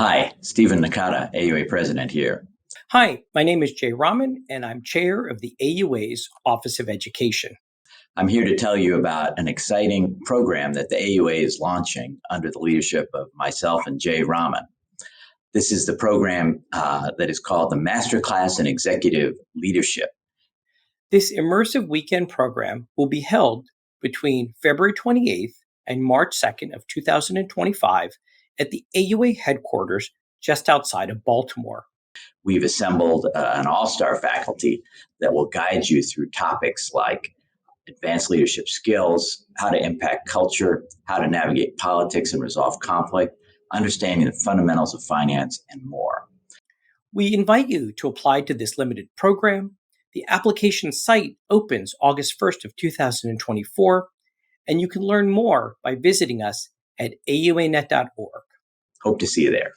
Hi, Stephen Nakada, AUA President here. Hi, my name is Jay Raman, and I'm chair of the AUA's Office of Education. I'm here to tell you about an exciting program that the AUA is launching under the leadership of myself and Jay Raman. This is the program that is called the Masterclass in Executive Leadership. This immersive weekend program will be held between February 28th and March 2nd of 2025 at the AUA headquarters just outside of Baltimore. We've assembled an all-star faculty that will guide you through topics like advanced leadership skills, how to impact culture, how to navigate politics and resolve conflict, understanding the fundamentals of finance, and more. We invite you to apply to this limited program. The application site opens August 1st of 2024, and you can learn more by visiting us at auanet.org. Hope to see you there.